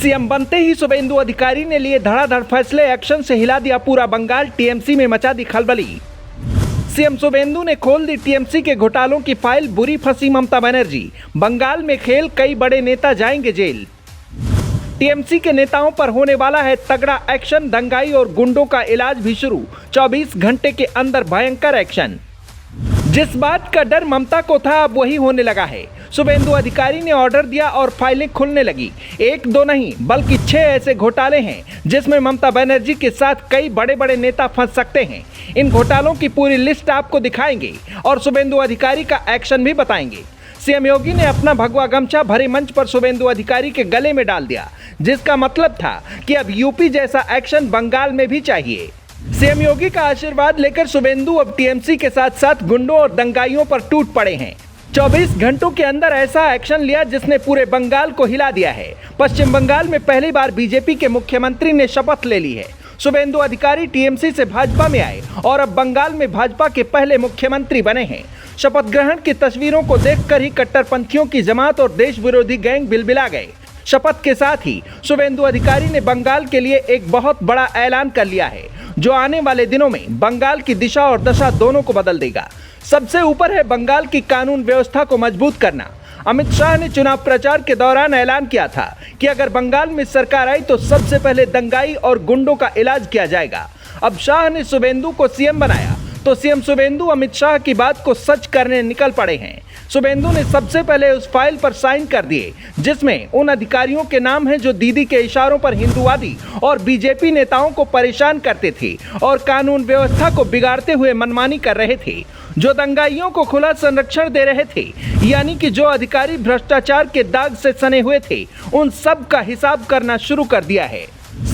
CM बनते ही शुभेंदु अधिकारी ने लिए धड़ाधड़ फैसले, एक्शन से हिला दिया पूरा बंगाल, टीएमसी में मचा दी खलबली। सीएम शुभेंदु ने खोल दी टीएमसी के घोटालों की फाइल, बुरी फंसी ममता बनर्जी, बंगाल में खेल, कई बड़े नेता जाएंगे जेल। टीएमसी के नेताओं पर होने वाला है तगड़ा एक्शन, दंगाई और गुंडों का इलाज भी शुरू, 24 घंटे के अंदर भयंकर एक्शन। जिस बात का डर ममता को था अब वही होने लगा है। शुभेंदु अधिकारी ने ऑर्डर दिया और फाइलें खुलने लगी। एक दो नहीं बल्कि 6 ऐसे घोटाले हैं जिसमें ममता बनर्जी के साथ कई बड़े बड़े नेता फंस सकते हैं। इन घोटालों की पूरी लिस्ट आपको दिखाएंगे और शुभेंदु अधिकारी का एक्शन भी बताएंगे। सीएम योगी ने अपना भगवा गमछा भरे मंच पर शुभेंदु अधिकारी के गले में डाल दिया, जिसका मतलब था कि अब यूपी जैसा एक्शन बंगाल में भी चाहिए। सीएम योगी का आशीर्वाद लेकर शुभेंदु अब टीएमसी के साथ साथ गुंडों और दंगाइयों पर टूट पड़े हैं। 24 घंटों के अंदर ऐसा एक्शन लिया जिसने पूरे बंगाल को हिला दिया है। पश्चिम बंगाल में पहली बार बीजेपी के मुख्यमंत्री ने शपथ ले ली है। शुभेंदु अधिकारी टीएमसी से भाजपा में आए और अब बंगाल में भाजपा के पहले मुख्यमंत्री बने हैं। शपथ ग्रहण की तस्वीरों को देखकर ही कट्टरपंथियों की जमात और देश विरोधी गैंग बिलबिला गए। शपथ के साथ ही शुभेंदु अधिकारी ने बंगाल के लिए एक बहुत बड़ा ऐलान कर लिया है, जो आने वाले दिनों में बंगाल की दिशा और दशा दोनों को बदल देगा। सबसे ऊपर है बंगाल की कानून व्यवस्था को मजबूत करना। अमित शाह ने चुनाव प्रचार के दौरान ऐलान किया था कि अगर बंगाल में सरकार आई तो सबसे पहले दंगाई और गुंडों का इलाज किया जाएगा। अब शाह ने शुभेंदु को सीएम बनाया तो सीएम शुभेंदु अमित शाह की बात को सच करने निकल पड़े हैं। शुभेंदु ने सबसे पहले उस फाइल पर साइन कर दिए जिसमें उन अधिकारियों के नाम हैं जो दीदी के इशारों पर हिंदुवादी और बीजेपी नेताओं को परेशान करते थे और कानून व्यवस्था को बिगाड़ते हुए मनमानी कर रहे थे, जो दंगाइयों को खुला संरक्षण दे रहे थे, यानी कि जो अधिकारी भ्रष्टाचार के दाग से सने हुए थे, उन सब का हिसाब करना शुरू कर दिया है।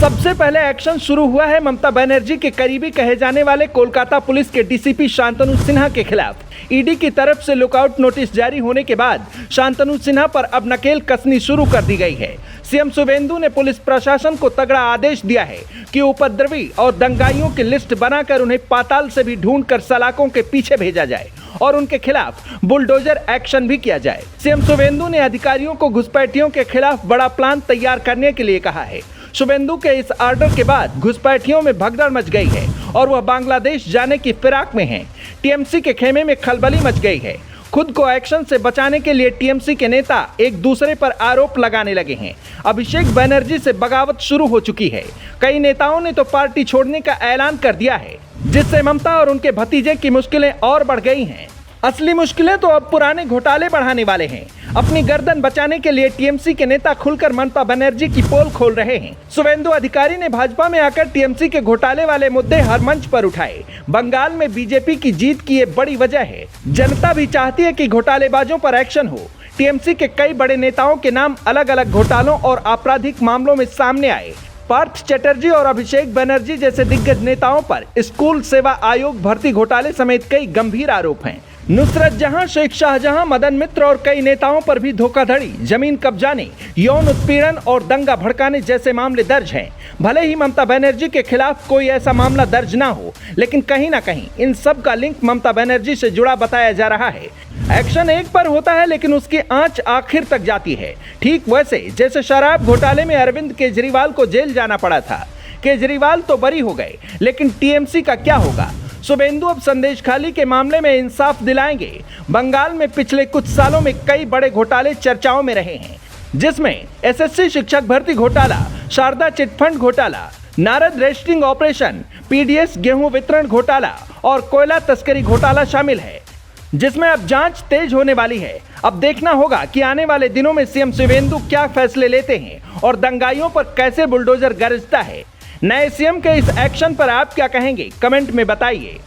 सबसे पहले एक्शन शुरू हुआ है ममता बनर्जी के करीबी कहे जाने वाले कोलकाता पुलिस के डीसीपी शांतनु सिन्हा के खिलाफ। ईडी की तरफ से लुकआउट नोटिस जारी होने के बाद शांतनु सिन्हा पर अब नकेल कसनी शुरू कर दी गई है। सीएम शुभेंदु ने पुलिस प्रशासन को तगड़ा आदेश दिया है कि उपद्रवी और दंगाइयों की लिस्ट बनाकर उन्हें पाताल से भी ढूंढकर सलाखों के पीछे भेजा जाए और उनके खिलाफ बुलडोजर एक्शन भी किया जाए। सीएम शुभेंदु ने अधिकारियों को घुसपैठियों के खिलाफ बड़ा प्लान तैयार करने के लिए कहा है। शुभेंदु के इस ऑर्डर के बाद घुसपैठियों में भगदड़ मच गई है और वह बांग्लादेश जाने की फिराक में हैं। टीएमसी के खेमे में खलबली मच गई है। खुद को एक्शन से बचाने के लिए टीएमसी के नेता एक दूसरे पर आरोप लगाने लगे हैं। अभिषेक बनर्जी से बगावत शुरू हो चुकी है। कई नेताओं ने तो पार्टी छोड़ने का ऐलान कर दिया है, जिससे ममता और उनके भतीजे की मुश्किलें और बढ़ गई हैं। असली मुश्किलें तो अब पुराने घोटाले बढ़ाने वाले हैं। अपनी गर्दन बचाने के लिए टीएमसी के नेता खुलकर ममता बनर्जी की पोल खोल रहे हैं। शुभेंदु अधिकारी ने भाजपा में आकर टीएमसी के घोटाले वाले मुद्दे हर मंच पर उठाए। बंगाल में बीजेपी की जीत की ये बड़ी वजह है। जनता भी चाहती है कि घोटालेबाजों पर एक्शन हो। टीएमसी के कई बड़े नेताओं के नाम अलग अलग घोटालों और आपराधिक मामलों में सामने आए। पार्थ चटर्जी और अभिषेक बनर्जी जैसे दिग्गज नेताओं पर स्कूल सेवा आयोग भर्ती घोटाले समेत कई गंभीर आरोप हैं। नुसरत जहां, शेख शाहजहां, मदन मित्र और कई नेताओं पर भी धोखाधड़ी, जमीन कब्जाने, यौन उत्पीड़न और दंगा भड़काने जैसे मामले दर्ज हैं। भले ही ममता बनर्जी के खिलाफ कोई ऐसा मामला दर्ज ना हो, लेकिन कहीं ना कहीं इन सब का लिंक ममता बनर्जी से जुड़ा बताया जा रहा है। एक्शन एक पर होता है लेकिन उसकी आंच आखिर तक जाती है। ठीक वैसे जैसे शराब घोटाले में अरविंद केजरीवाल को जेल जाना पड़ा था। केजरीवाल तो बरी हो गए, लेकिन टीएमसी का क्या होगा? शुभेंदु अब संदेश खाली के मामले में इंसाफ दिलाएंगे। बंगाल में पिछले कुछ सालों में कई बड़े घोटाले चर्चाओं में रहे हैं, जिसमें एसएससी शिक्षक भर्ती घोटाला, शारदा चिटफंड घोटाला, नारद रेस्टिंग ऑपरेशन, पीडीएस गेहूं वितरण घोटाला और कोयला तस्करी घोटाला शामिल है, जिसमें अब जांच तेज होने वाली है। अब देखना होगा कि आने वाले दिनों में सीएम शुभेंदु क्या फैसले लेते हैं और दंगाइयों पर कैसे बुलडोजर गरजता है। नए सीएम के इस एक्शन पर आप क्या कहेंगे? कमेंट में बताइए।